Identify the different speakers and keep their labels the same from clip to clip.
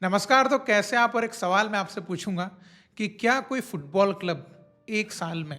Speaker 1: नमस्कार। तो कैसे आप, और एक सवाल मैं आपसे पूछूंगा कि क्या कोई फुटबॉल क्लब एक साल में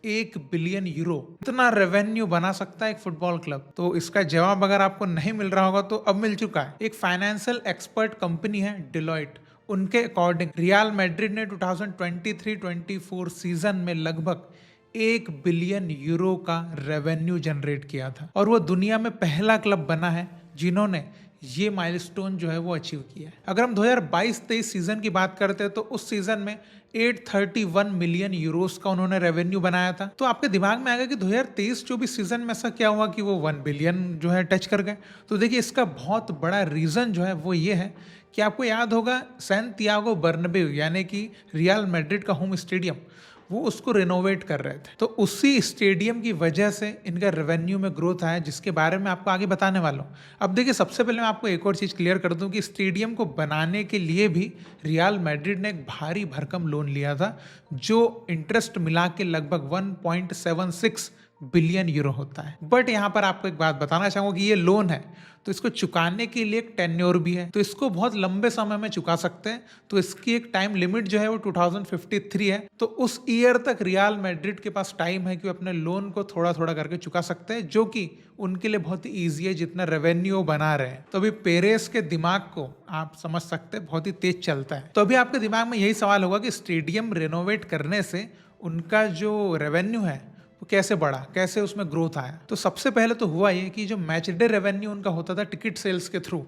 Speaker 1: 1 बिलियन यूरो इतना रेवेन्यू बना सकता है एक फुटबॉल क्लब? तो इसका जवाब अगर आपको नहीं मिल रहा होगा तो अब मिल चुका है। एक फाइनेंशियल एक्सपर्ट कंपनी है डिलॉयट, उनके अकॉर्डिंग रियल मैड्रिड ने 2023-24 सीजन में लगभग 1 बिलियन यूरो का रेवेन्यू जनरेट किया था, और वो दुनिया में पहला क्लब बना है जिन्होंने ये माइलस्टोन जो है वो अचीव किया है। अगर हम 2022-23 सीजन की बात करते हैं तो उस सीजन में 831 मिलियन यूरोस का उन्होंने रेवेन्यू बनाया था। तो आपके दिमाग में आएगा कि 2023-24 सीजन में ऐसा क्या हुआ कि वो 1 बिलियन जो है टच कर गए। तो देखिए, इसका बहुत बड़ा रीजन जो है वो ये है कि आपको याद होगा सैंटियागो बर्नबेउ यानी कि रियल मैड्रिड का होम स्टेडियम, वो उसको रिनोवेट कर रहे थे। तो उसी स्टेडियम की वजह से इनका रेवेन्यू में ग्रोथ आया, जिसके बारे में आपको आगे बताने वाला हूँ। अब देखिए, सबसे पहले मैं आपको एक और चीज़ क्लियर कर दूं कि स्टेडियम को बनाने के लिए भी रियल मैड्रिड ने एक भारी भरकम लोन लिया था, जो इंटरेस्ट मिला के लगभग 1.76 बिलियन यूरो होता है। बट यहाँ पर आपको एक बात बताना चाहूंगा कि ये लोन है, तो इसको चुकाने के लिए एक टेन्योर भी है, तो इसको बहुत लंबे समय में चुका सकते हैं। तो इसकी एक टाइम लिमिट जो है वो 2053 है। तो उस ईयर तक रियल मैड्रिड के पास टाइम है कि वो अपने लोन को थोड़ा थोड़ा करके चुका सकते हैं, जो कि उनके लिए बहुत ही ईजी है जितना रेवेन्यू बना रहे हैं। तो अभी पेरेस के दिमाग को आप समझ सकते हैं, बहुत ही तेज चलता है। तो अभी आपके दिमाग में यही सवाल होगा कि स्टेडियम रेनोवेट करने से उनका जो रेवेन्यू है वो कैसे बढ़ा, कैसे उसमें ग्रोथ आया। तो सबसे पहले तो हुआ ये कि जो मैच डे रेवेन्यू उनका होता था टिकट सेल्स के थ्रू,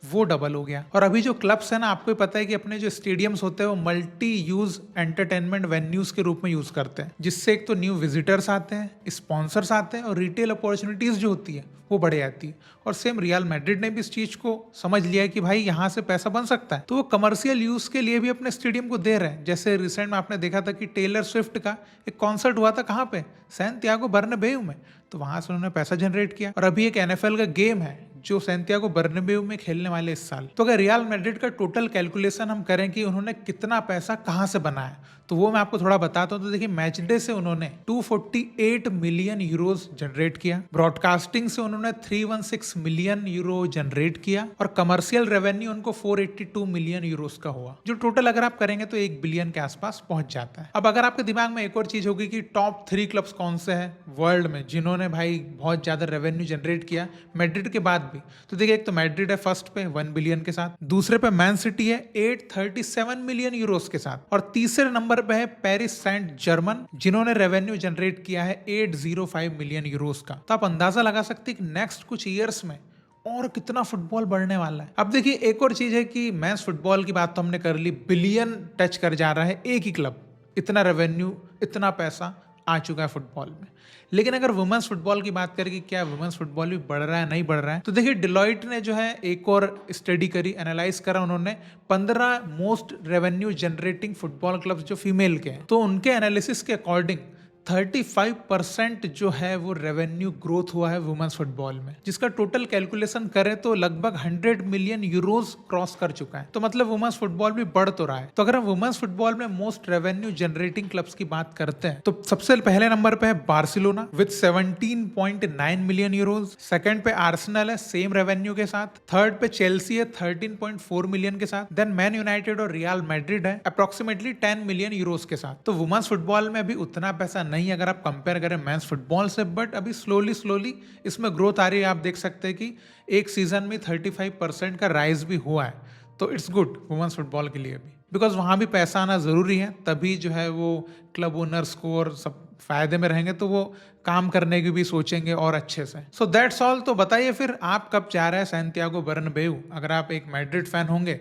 Speaker 1: वो डबल हो गया। और अभी जो क्लब्स है ना, आपको पता है कि अपने जो स्टेडियम्स होते हैं वो मल्टी यूज एंटरटेनमेंट वेन्यूज के रूप में यूज करते हैं, जिससे एक तो न्यू विजिटर्स आते हैं, स्पॉन्सर्स आते हैं, और रिटेल अपॉर्चुनिटीज जो होती है वो बढ़ जाती है। और सेम रियल मैड्रिड ने भी इस चीज को समझ लिया है कि भाई यहाँ से पैसा बन सकता है, तो वो कमर्शियल यूज के लिए भी अपने स्टेडियम को दे रहे हैं। जैसे रिसेंट में आपने देखा था कि टेलर स्विफ्ट का एक कॉन्सर्ट हुआ था, कहाँ पे, सैंटियागो बर्नबेउ में। तो वहां से उन्होंने पैसा जनरेट किया। और अभी एक एनएफएल का गेम है जो सैंटियागो बर्नबेउ में खेलने वाले इस साल। तो अगर रियल मैड्रिड का टोटल कैलकुलेशन हम करें कि उन्होंने कितना पैसा कहां से बनाया, तो वो मैं आपको थोड़ा बताता हूं। तो देखिए, मैच डे से उन्होंने 248 मिलियन यूरोस जनरेट किया, ब्रॉडकास्टिंग से उन्होंने 316 मिलियन यूरो जनरेट किया, और कमर्शियल रेवेन्यू उनको 482 मिलियन यूरोस का हुआ, जो टोटल अगर आप करेंगे तो 1 बिलियन के आसपास पहुंच जाता है। अब अगर आपके दिमाग में एक और चीज होगी कि टॉप 3 क्लब्स कौन से हैं वर्ल्ड में जिन्होंने भाई बहुत ज्यादा रेवेन्यू जनरेट किया मैड्रिड के बाद भी, तो देखिए, एक तो मैड्रिड है फर्स्ट पे 1 बिलियन के साथ, दूसरे पे मैन सिटी है 837 मिलियन यूरोस के साथ, और तीसरे नंबर पे है पेरिस सेंट जर्मन जिन्होंने रेवेन्यू जनरेट किया है 805 मिलियन यूरोस का। तो आप अंदाजा लगा सकते हैं कि नेक्स्ट कुछ ईयर्स में और कितना फुटबॉल बढ़ने वाला है। अब देखिए, एक और चीज है कि मैच फुटबॉल की बात तो हमने कर ली, बिलियन टच कर जा रहा है एक ही क्लब, इतना रेवेन्यू, इतना पैसा आ चुका है फुटबॉल में। लेकिन अगर वुमेन्स फुटबॉल की बात करें कि क्या वुमेन्स फुटबॉल भी बढ़ रहा है, नहीं बढ़ रहा है, तो देखिए, डिलॉयट ने जो है एक और स्टडी करी, एनालाइज करा उन्होंने 15 most revenue generating football clubs जो फीमेल के हैं। तो उनके एनालिसिस के अकॉर्डिंग 35% जो है वो रेवेन्यू ग्रोथ हुआ है वुमेन्स फुटबॉल में, जिसका टोटल कैलकुलेशन करें तो लगभग 100 मिलियन यूरोस क्रॉस कर चुका है। तो मतलब वुमेन्स फुटबॉल भी बढ़ तो रहा है। तो अगर हम वुमेन्स फुटबॉल में मोस्ट रेवेन्यू जनरेटिंग क्लब्स की बात करते हैं तो सबसे पहले नंबर पे है Barcelona with 17.9 million euros, second पे आर्सेनल है सेम रेवेन्यू के साथ, थर्ड पे चेल्सी है 13.4 मिलियन के साथ, देन मैन यूनाइटेड और रियल मैड्रिड है अप्रोक्सीमेटली 10 मिलियन यूरोस के साथ। तो वुमेन्स फुटबॉल में भी उतना पैसा नहीं अगर आप कंपेयर करें मेंस फुटबॉल से, बट अभी स्लोली इसमें ग्रोथ आ रही है। आप देख सकते हैं कि एक सीजन में 35% का राइज भी हुआ है। तो इट्स गुड वुमेन्स फुटबॉल के लिए भी, बिकॉज वहां भी पैसा आना जरूरी है, तभी जो है वो क्लब ओनर्स को और सब फायदे में रहेंगे, तो वो काम करने की भी सोचेंगे और अच्छे से। So that's all. तो बताइए फिर आप कब जा रहे हैं सैंटियागो बर्नबेउ? अगर आप एक मैड्रिड फैन होंगे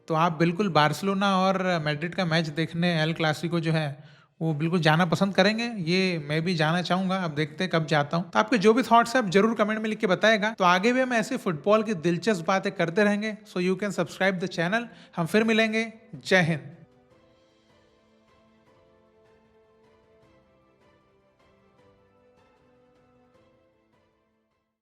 Speaker 1: तो आप बिल्कुल बार्सिलोना और मैड्रिड का मैच देखने, एल क्लासिको जो है वो बिल्कुल जाना पसंद करेंगे। ये मैं भी जाना चाहूंगा, अब देखते हैं कब जाता हूं। तो आपके जो भी थॉट्स है आप जरूर कमेंट में लिख के बताएगा। तो आगे भी हम ऐसे फुटबॉल की दिलचस्प बातें करते रहेंगे। So you can subscribe the channel. हम फिर मिलेंगे। जय हिंद।